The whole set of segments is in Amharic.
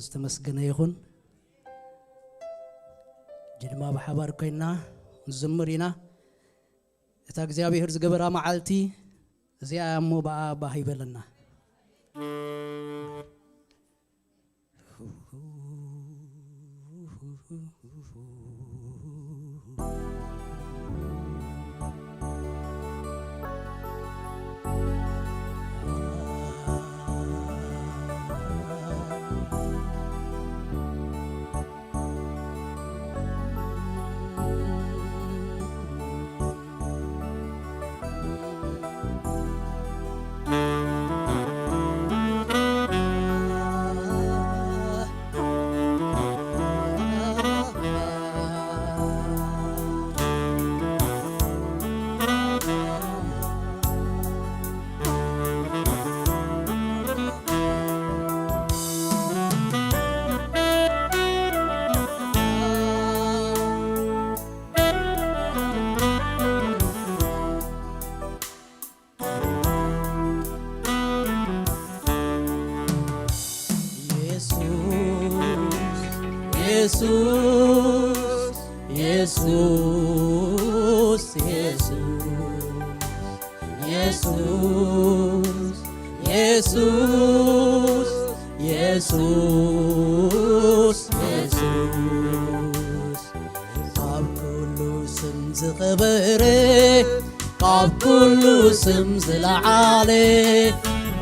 استمسكن يخون جدما بحبار كينا زمرينا تاغزيابي هرز غبرا معالتي زيا مو با هيبلنا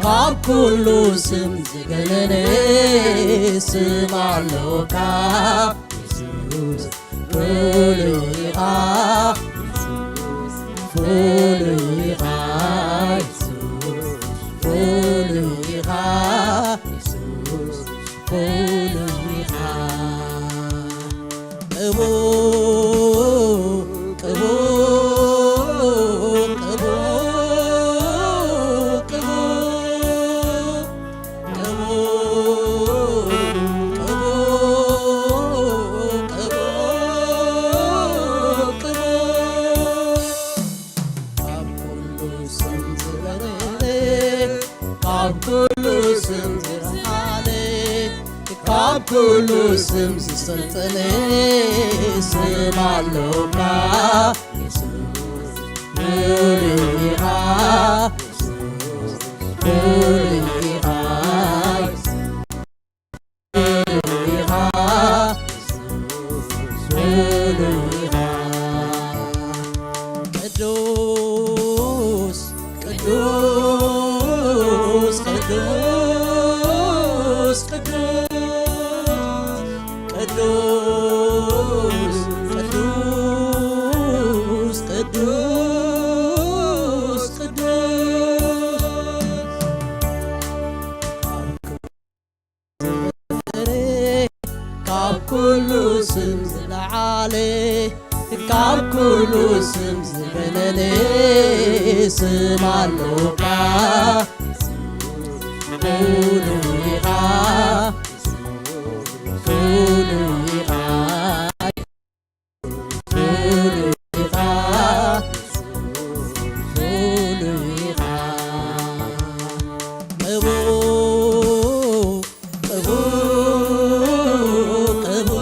قاب كل سم زغلني سمالوكا يسوس فوليغا فوليغا يسوس فوليغا يسوس فوليغا كبو كبو كل سم سلطني سمالوكا يسوس فوليغا يسوس فوليغا فوليغا يسوس فوليغا قدوس قدوس قدوس قدوس قدوس قدوس كاب كل سم زلعالي كاب كل سم زبلني سمالوكا فوليغا فوليغا فوليغا فوليغا قبو قبو قبو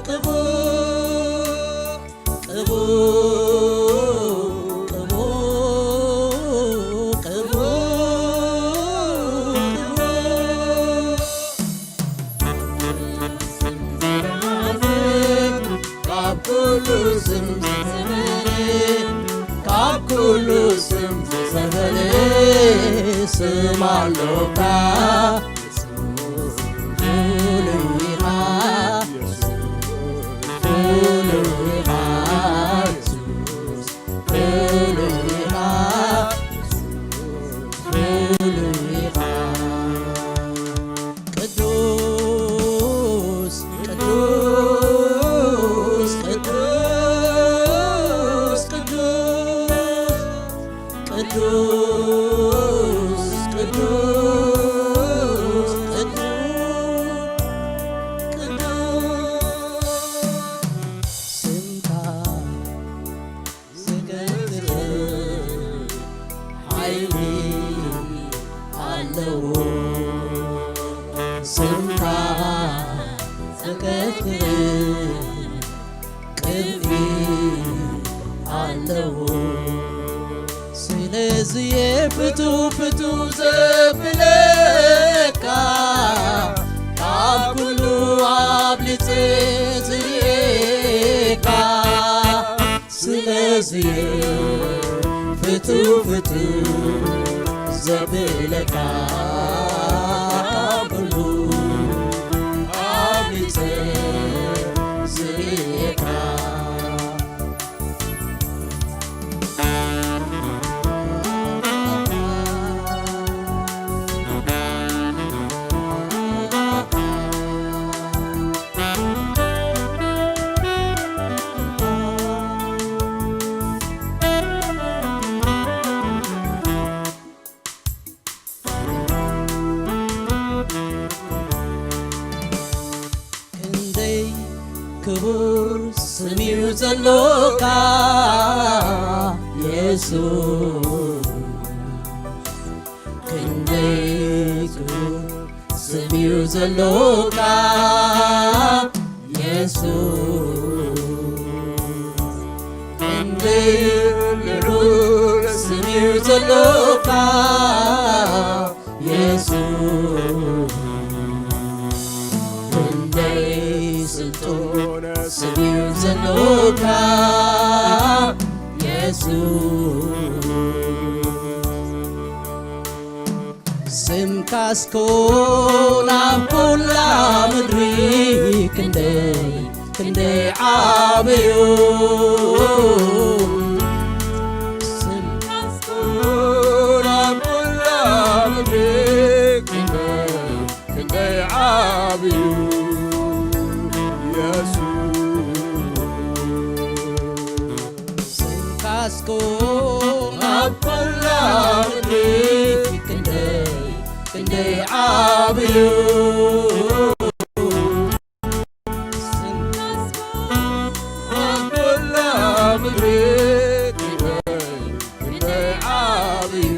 قبو قبو كل سم زغلني سمالوكا يسوس فوليغا فوليغا يسوس فوليغا فوليغا قدوس قدوس قدوس قدوس قدوس قدوس ስምካ ዘከፍር ቅርቢ አለው ስለዚህ የፍቱ ዘብለካ ካብ ኩሉ አብልጬ ዝርኤካ ስለዚህ ፍቱ ዘብለካ ካብ ኩሉ አብልጬ ዝርኤካ ክቡር ስሚው ዘሎካ ኢየሱስ ክንደይ ክቡር ስሚው ዘሎካ ኢየሱስ ክንደይ ክቡር ስሚው ዘሎካ ኢየሱስ ስሚው ዘሎካ ኢየሱስ ስምካስኮ ናብ ኩላ ምድሪ ክንደይ ዓብዩ ስምካስኮ ናብ ኩላ ምድሪ ክንደይ ዓብዩ ስምካስኮ ናብ ኩላ ምድሪ ክንደይ ዓብዩ ስምካስኮ ናብ ኩላ ምድሪ ክንደይ ዓብዩ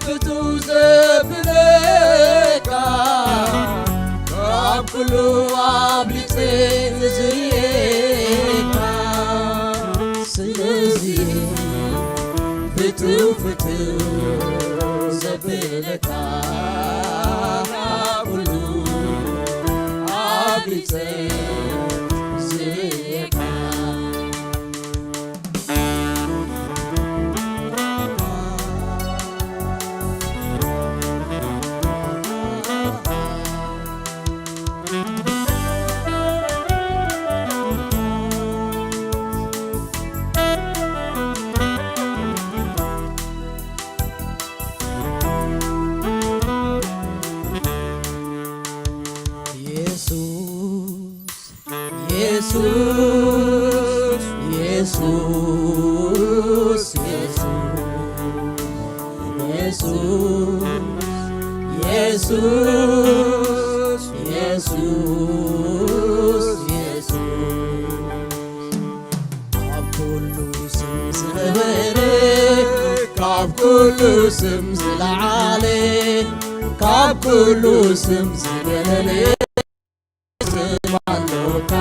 ፍቱ ዘብለካ ካብ ኩሉ አብልጬ ዝርኤካ ስለዚህ ፍቱ ዘብለካ ካብ ኩሉ አብልጬ ዝርኤካ ካብ ኩሉ ስም ዝለዓለ ካብ ኩሉ ስም ዝበለለ ስም ኣለካ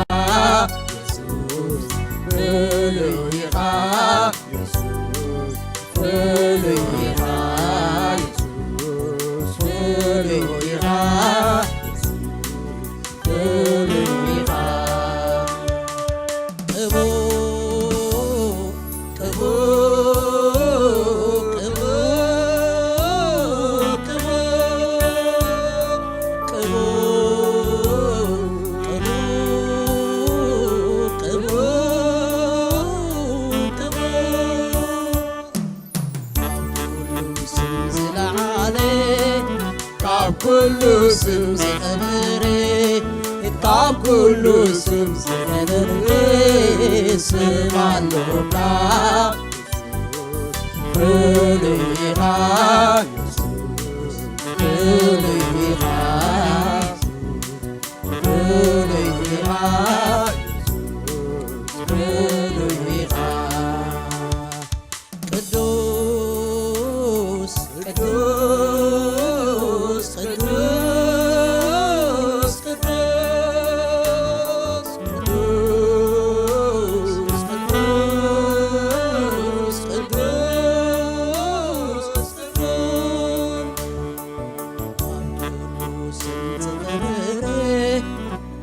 ኢየሱስ ፍሉይ ኢኻ ኢየሱስ ፍሉይ ኢኻ ኢየሱስ ፍሉይ ኢኻ ፍሉይ ኢኻ ኩሉ ስም ዝነበረ ካብ ኩሉ ስም ዝነበረ ይስማሉና ፍሉይኻ ፍሉይኻ ፍሉይኻ ፍሉይኻ ቅዱስ ቅዱስ ቅዱስ ቅዱስ ቅዱስ ቅዱስ ቅዱስ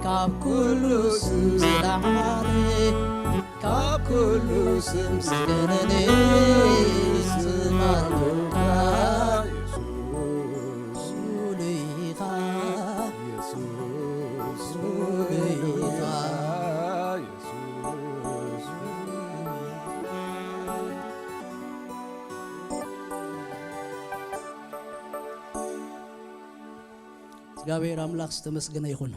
ካብ ኩሉ ስም ዝለዓለ ካብ ኩሉ ስም ዝገነነ ስም ኣለካ ፍሉይኻ ፍሉይኻ እግዚአብሔር አምላክ ዝተመስገነ ይሁን።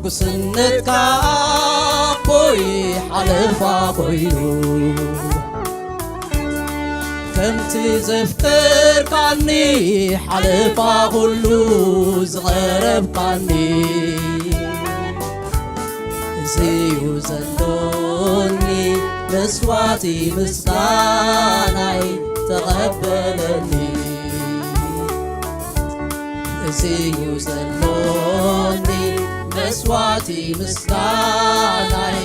ጉስነትካ ቦይ ሓለፋ ኮይኑ ከምቲ ዘፍቅርካኒ ሓለፋ ኩሉ ዝቐረብካኒ እዚዩ ዘሎኒ መስዋዕቲ ምስጋናይ ተቐበለኒ እዚዩ ዘሎኒ መስዋዕቲ ምስጋናይ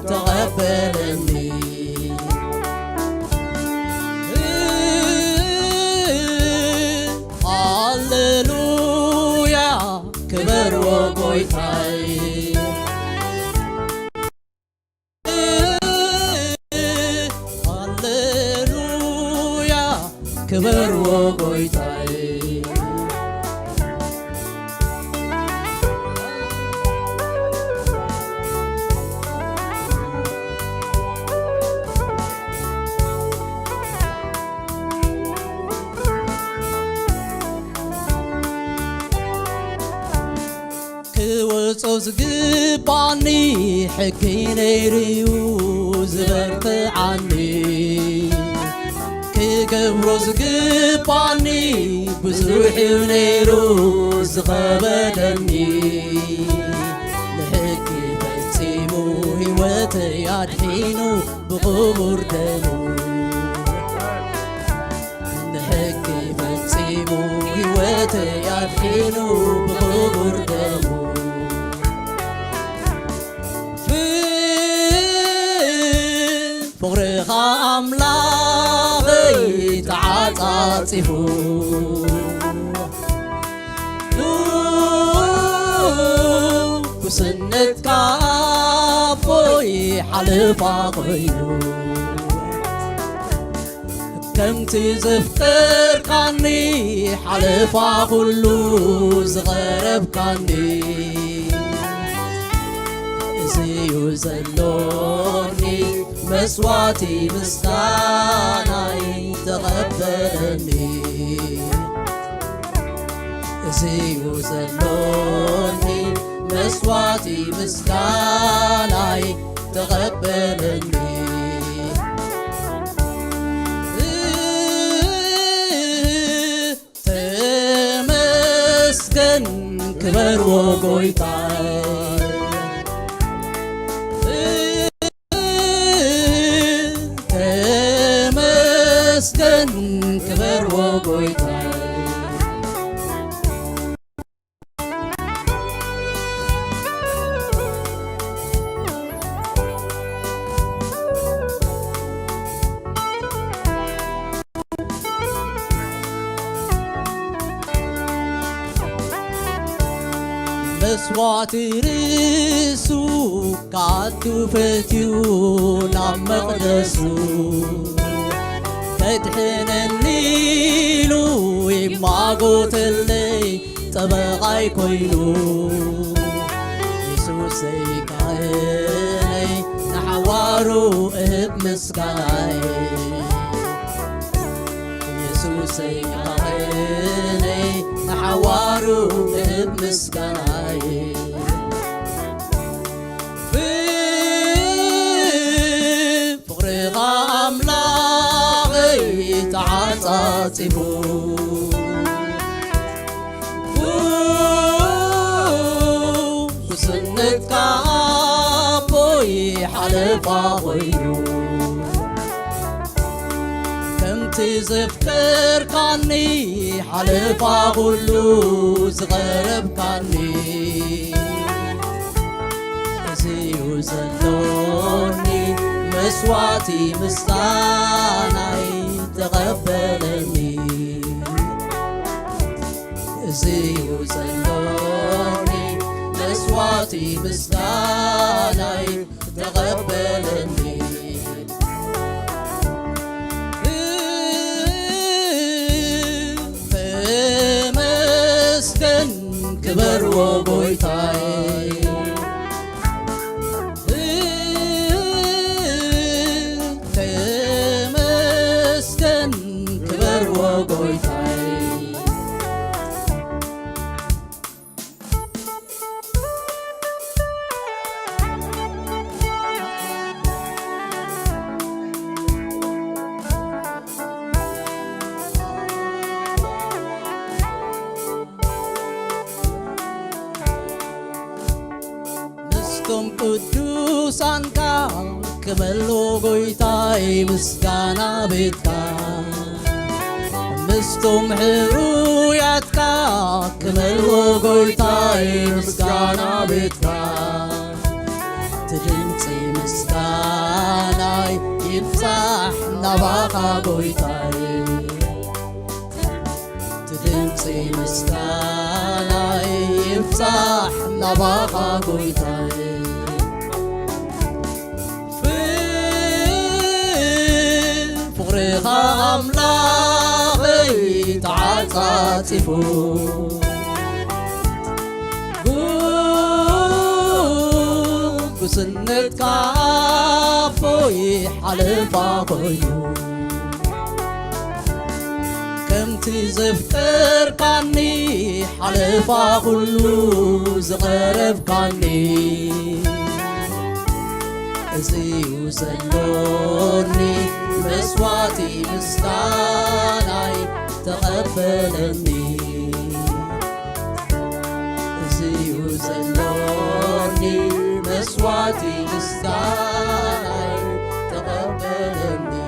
ተቐበለኒ ሃሌሉያ ክበርዎ ጎይታይ ሃሌሉያ ክበርዎ ጎይታይ ክወጾ ዝግባኒ ሕጊ ነይርዩ ዝበርትዓኒ ክገብሮ ዝግባኒ ብዙሕ ነይሩ ዝኸበደኒ ንሕጊ ፈጺሙ ሕይወተይ ኣድሒኑ ብኽቡር ደሙ ንሕጊ ፈጺሙ ሕይወተይ ኣድሒኑ ብኽቡር ደሙ ፍቕርኻ ኣምላኸይ ተዓጻጺፉ ጉስነትካ ቦይ ሓለፋ ኮይኑ ከምቲ ዘፍቅርካኒ ሓለፋ ኩሉ ዝቐረብካኒ እዚዩ ዘሎኒ መስዋዕቲ ምስጋናይ ተቐበለኒ እዚዩ ዘሎኒ መስዋዕቲ ምስጋናይ ተቐበለኒ ተመስገን ክበርዎ ጎይታይ ተመስገን ክበርዎ ጎይታይ መስዋዕቲ ርእሱ ካቱ ፈትዩ ናብ መቕደሱ ከድሕነኒ ኢሉ ይማጎተለይ ጠበቓይ ኮይኑ ኢየሱሰይ ካህነይ نحوارو بمسكاي يسوسي كاهني نحوارو بمسكاي تعاطفو وسنت كابوي حلفا غيرو كم تزفكر كاني حلفا غلو زغرب كاني زيو زلوني مسواتي مستاناي تقبلني زيو زلوني مسواتي مستاناي تقبلني فمسكن كبر وبويتاي مسكم قدوسان كا كبلو غويتاي مسكانا بيتكا مستم حرويات كا كبلو غويتاي مسكانا بيتكا تجنسي مسكاناي يفتح نباقا غويتاي تجنسي مسكاناي يفتح نباقا غويتاي فقرها أملاغي تعاطفو بسنت كافوي حلفا غيو كم تزفكر كاني حلفا غلو زغرب كاني زيو زلوني مسواتي مستاناي تقبلني زيو زلوني مسواتي مستاناي تقبلني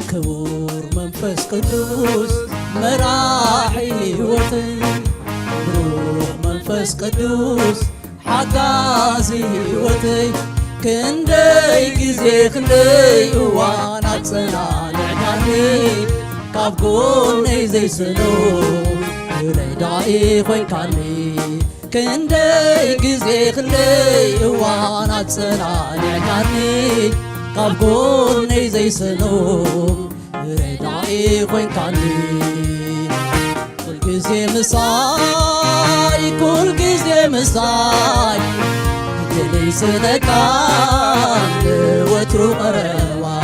كبور منفس قدوس مراحي هيوتي بروح منفس قدوس حقازي هيوتي كندي جزي كندي وانا تسنانعني كابقوني زي سنو ردائي خوين كاني كندي جزي كندي وانا تسنانعني كابقوني زي سنو ردائي خوين كاني كل جزي مساي كل جزي مساي دلي سنكان وترو قروا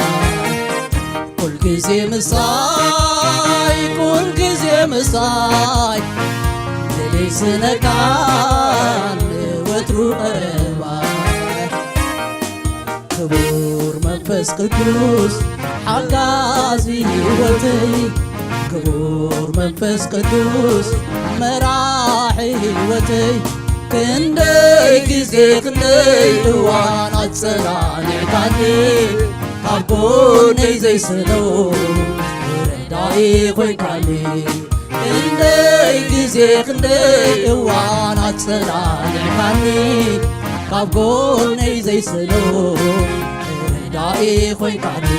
كل جزي مساي كل جزي مساي دلي سنكان وترو قروا كبور منفس قدوس حقازي هيوتي ክቡር መንፈስ ቅዱስ መራሒ ሕይወተይ ክንደይ ግዜ ክንደይ እዋን ኣጸናኒዕካኒ ካብ ጎነይ ዘይስነው ረዳኢ ኮይንካኒ ክንደይ ግዜ ክንደይ እዋን ኣጸናኒዕካኒ ካብ ጎነይ ዘይስነው ረዳኢ ኮይንካኒ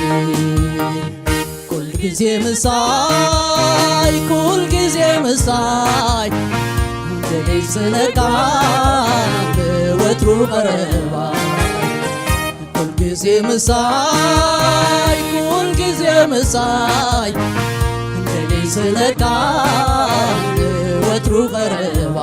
ኩል ጊዜ ምሳይ ኩል ጊዜ ምሳይ ዘይስነካ ወትሩ ቀረባ ኩል ጊዜ ምሳይ ኩል ጊዜ ምሳይ ዘይስነካ ወትሩ ቀረባ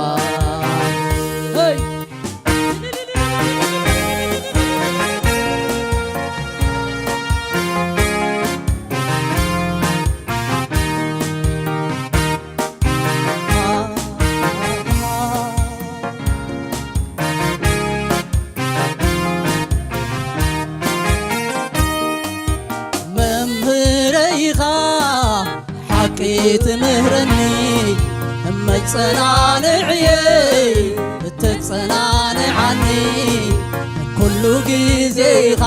ትምህረኒ መጸናንዕየ እተጸናንዓኒ ኩሉ ጊዜኻ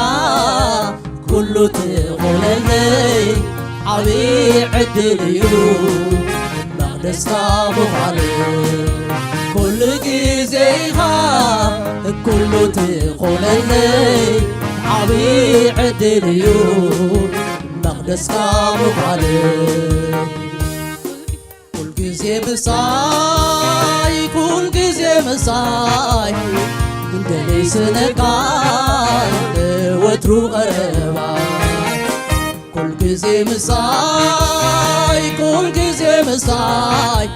ኩሉ ትቑለለይ ዓብዪ ዕድል እዩ መቕደስካ ምዃን ኩሉ ጊዜኻ ኩሉ ትቑለለይ ዓብዪ ዕድል እዩ መቕደስካ ምዃን ጊዜ ምሳይ ኩል ጊዜ ምሳይ እንደለይ ስነካ ወትሩ ቀረባ ኩል ጊዜ ምሳይ ኩል ጊዜ ምሳይ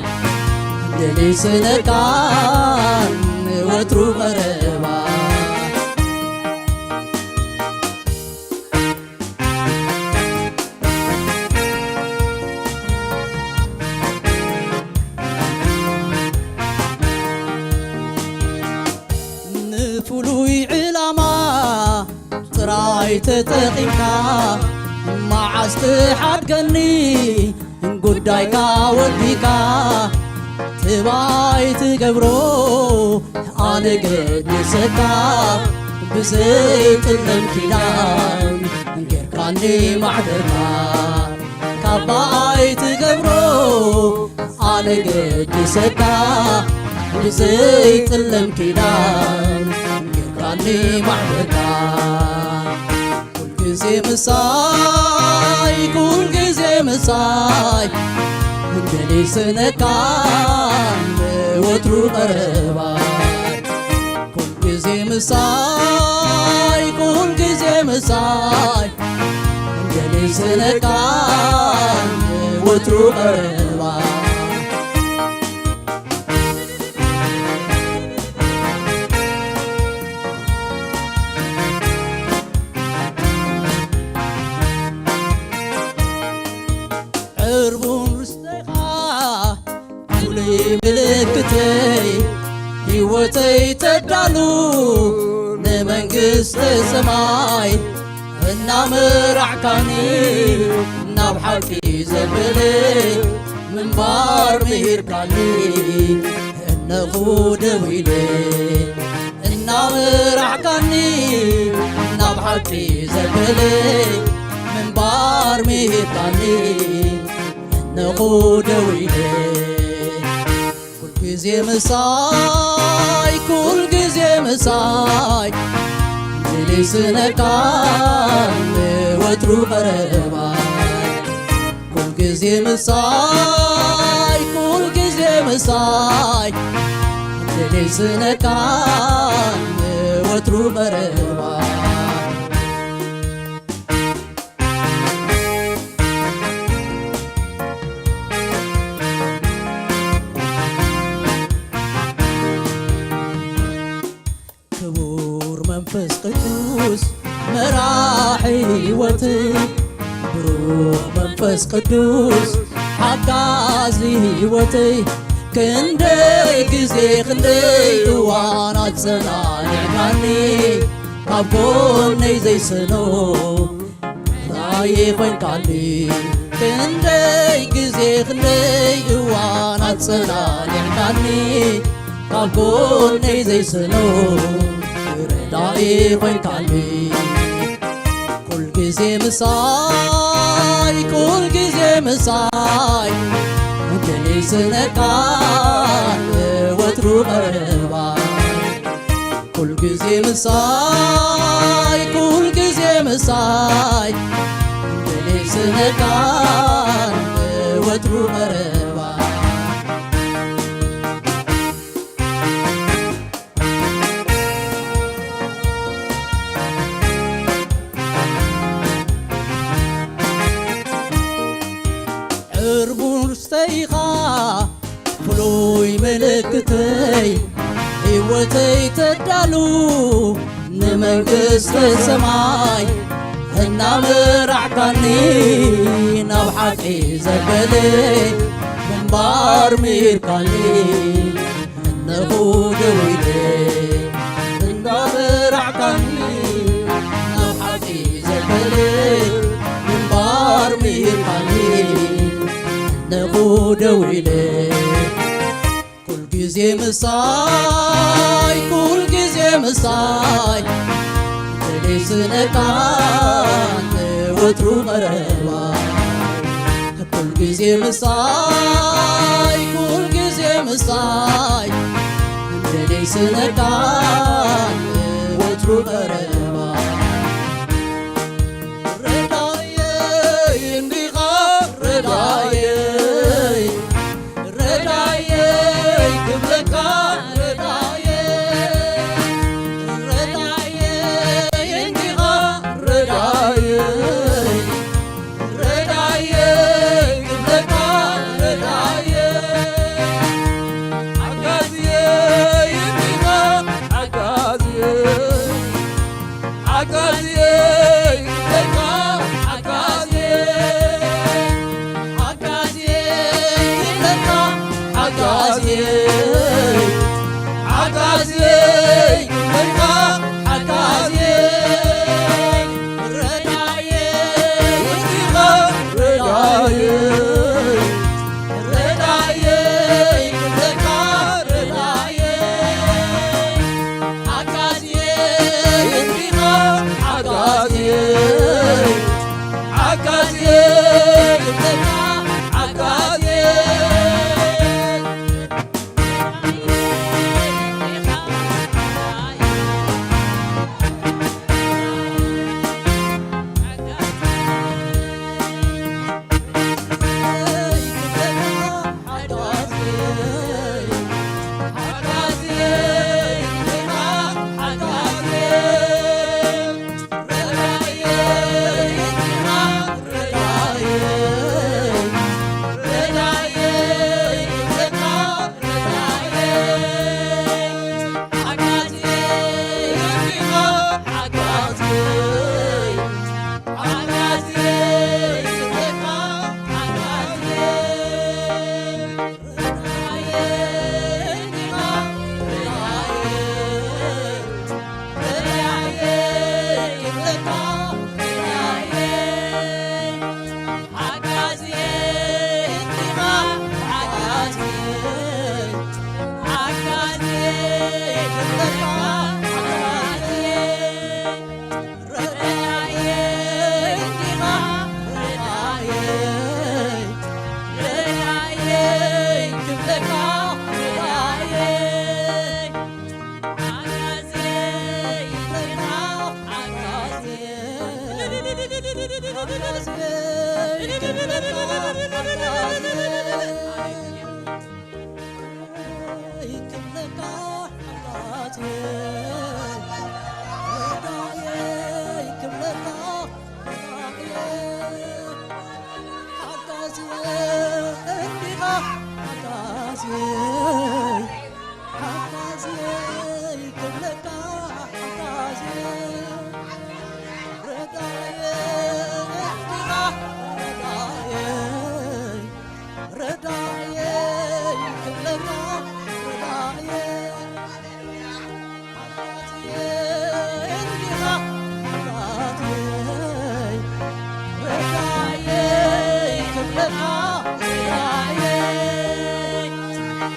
እንደለይ ስነካ ወትሩ ቀረባ ፍሉይ ዕላማ ጥራይ ተጠቒምካ መዓዝ ትሓድገኒ ጉዳይካ ወዲካ ትባይ ትገብሮ ኣነ ገድሰካ ብዘይጥለም ኪዳን ጌርካኒ ማዕደርካ ካባይ ትገብሮ ኣነ ገድሰካ ብዘይጥለም ኪዳን ጌርካኒ ማዕደርካ ኩል ጊዜ ምሳይ ኩል ጊዜ ምሳይ እንደለይ ስነካ ወትሩ ቀረባ ኩል ጊዜ ምሳይ ኩል ጊዜ ምሳይ እንደለይ ስነካ ወትሩ ቀረባ ዕርቡን ርስተይኻ ፍሉይ ምልክተይ ሕይወተይ ተዳሉ ንመንግሥተ ሰማይ እናመራዕካኒ ናብ ሓቂ ዘበለ ምንባር ምሂርካኒ እነኹ ደው ኢለ እናመራዕካኒ ናብ ሓቂ ዘበለ ምንባር ምሂርካኒ እነኹ ደው ኢለ ኩል ጊዜ ምሳይ ኩል ጊዜ ምሳይ እንደለይ ስነካ ወትሩ ቀረባ ኩል ጊዜ ምሳይ ኩል ጊዜ ምሳይ እንደለይ ስነካ ወትሩ ቀረባ ክቡር መንፈስ ቅዱስ መራሒ ሕይወተይ ብሩህ መንፈስ ቅዱስ ሓጋዚ ሕይወተይ ክንደይ ጊዜ ክንደይ እዋን ኣጸናኒዕካኒ ካብ ጎነይ ዘይስኖ ራእይ ኮይንካኒ ክንደይ ግዜ ክንደይ እዋን ኣጸላሊዕካኒ ካብ ጎነይ ዘይስኖ ረዳኢ ኮይንካኒ ኩል ግዜ ምሳይ ኩል ግዜ ምሳይ እንደይስነካ ወትሩ ቀረባይ ኩል ግዜ ምሳይ ኩል ግዜ ምሳይ እንደይስነካ ወትሩ ቀረባይ ዕርቡርስተይኻ ፍሉይ ምልክተይ ሕይወተይ ተዳሉ ንመንግሥተ ሰማይ እናምራዕካኒ ናብ ሓቂ ዘበለ ምንባር ምሂርካኒ እነሆ ደው ኢለ እናምራዕካኒ ናብ ሓቂ ዘበለ ምንባር ምሂርካኒ እነሆ ደው ኢለ ኩል ግዜ ምሳይ ኩል ግዜ ምሳይ እንደይስነካ ወትሩ ቀረባይ ኩል ግዜ ምሳይ ኩል ግዜ ምሳይ እንደይስነካ ወትሩ ቀረባይ ረዳየይ እንዲኻ ረዳየይ ረዳየይ ክብለካ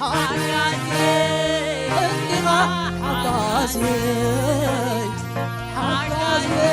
حكازي اندغا حكازي حكازي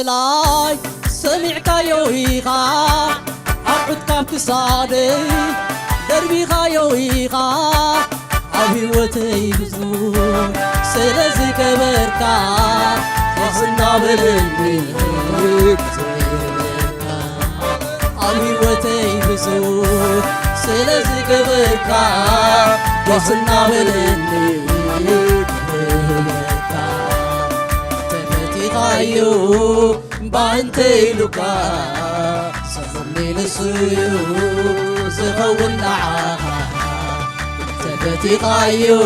لاي سمعك يويغا أقعد كام كسادي دربي غايويغا أبي وتي بزور سلازي كبركا وصلنا بالنبيك أبي وتي بزور سلازي كبركا وصلنا بالنبيك غايو بانتي لوكا صفني لسيو زغو النعاها تبتي غايو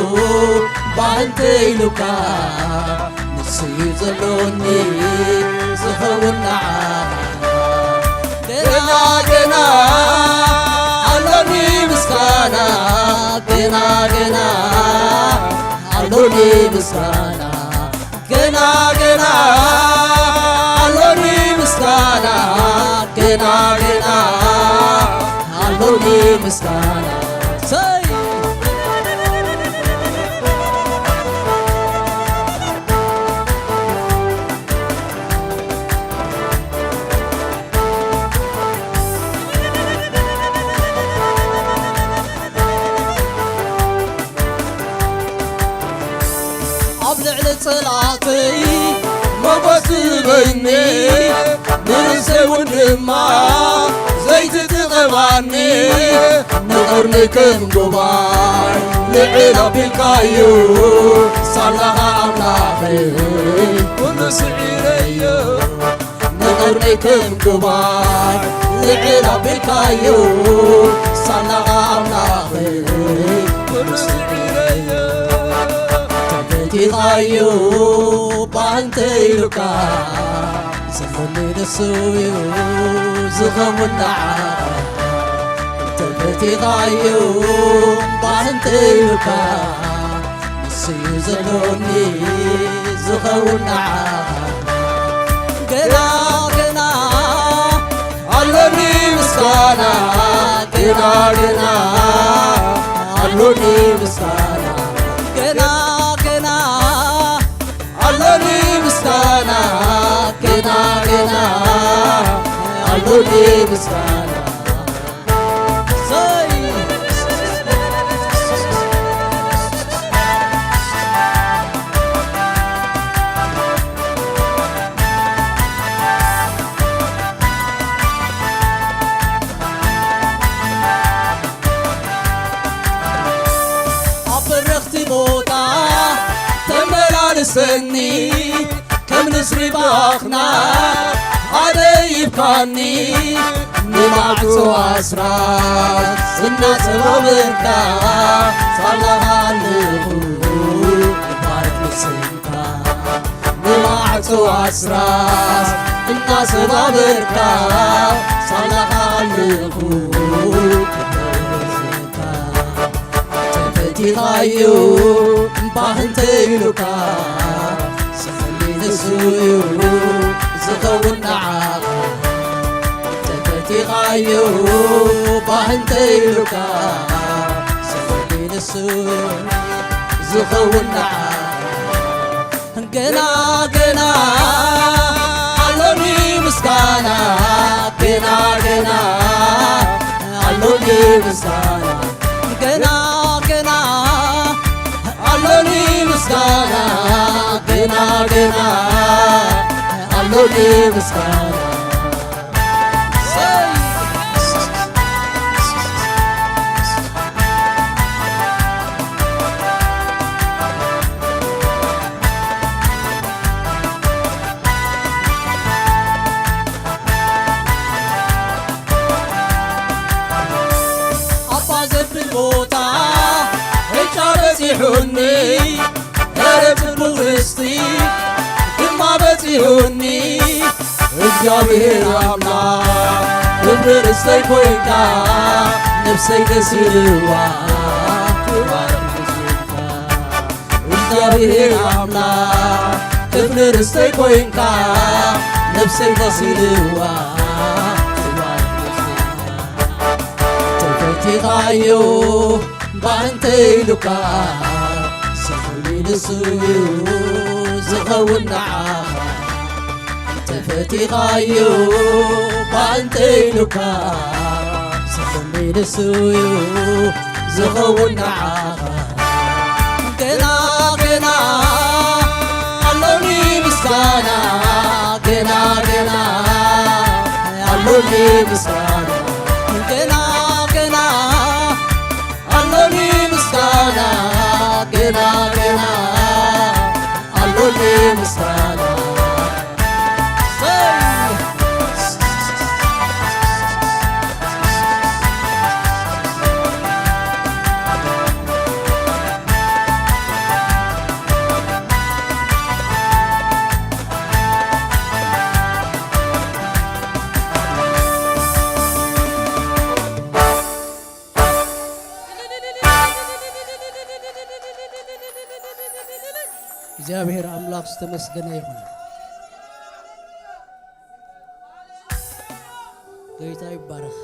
بانتي لوكا نسيو زلوني زغو النعاها قنا قنا علوني مسكانا قنا قنا علوني مسكانا قنا قنا علوني مسكانا قنا قنا علوني مسكانا أبلع لصلاتي ما بسبني نرسي ونما زيت تغباني نغرني كم قبار لعينا بالكايو صلها أملاحي ونسعيني نغرني كم قبار لعينا بالكايو صلها أملاحي ونسعيني غايو بانتي لوكا زخوني نسويو زغو النعاها تبتي غايو بانتي لوكا نسيو زلوني زغو النعاها قنا قنا علوني مسكانا ገና ገና አሎኒ ምስጋና ገና ገና አሎኒ ምስጋና ገና ገና አሎኒ ምስጋና موتا تملالسني كم نسري باخنا علي بكاني نمعتو أسرار الناس بابركا صلها اللهو بارك نسنكا نمعتو أسرار الناس بابركا صلها اللهو تفتيغايو باهنتيلوكا سخلي نسويو زغونا عاقا تفتيغايو باهنتيلوكا سخلي نسويو زغونا عاقا قنا قنا علوني مسكانا قنا قنا علوني مسكانا قنا علوني مسكانا قنا قنا علوني مسكانا أبازت بالبوطة بتيحوني هرب بغرستي كما بتيحوني እግዚአብሔር አምላክ ክብር እስከይ ኮይካ ነፍሰይ ደስይልዋ እግዚአብሔር አምላክ ክብር እስከይ ኮይካ ነፍሰይ ደስይልዋ ተፈቲኻዮ ባንተ ኢሉካ ሰኸሊ ንስዩ ዝኸውን ዓኻ ተፈቲኻዮ ባንተ ኢሉካ ሰኸሊ ንስዩ ዝኸውን ዓኻ ገና ገና አሎኒ ምስጋና ገና ገና አሎኒ ምስጋና ገና ገና አሎኒ ምስጋና ገና ገና አሎኒ ምስጋና እግዚአብሔር አምላክ ተመስገነ ይሁን። ጌታ ይባረክ።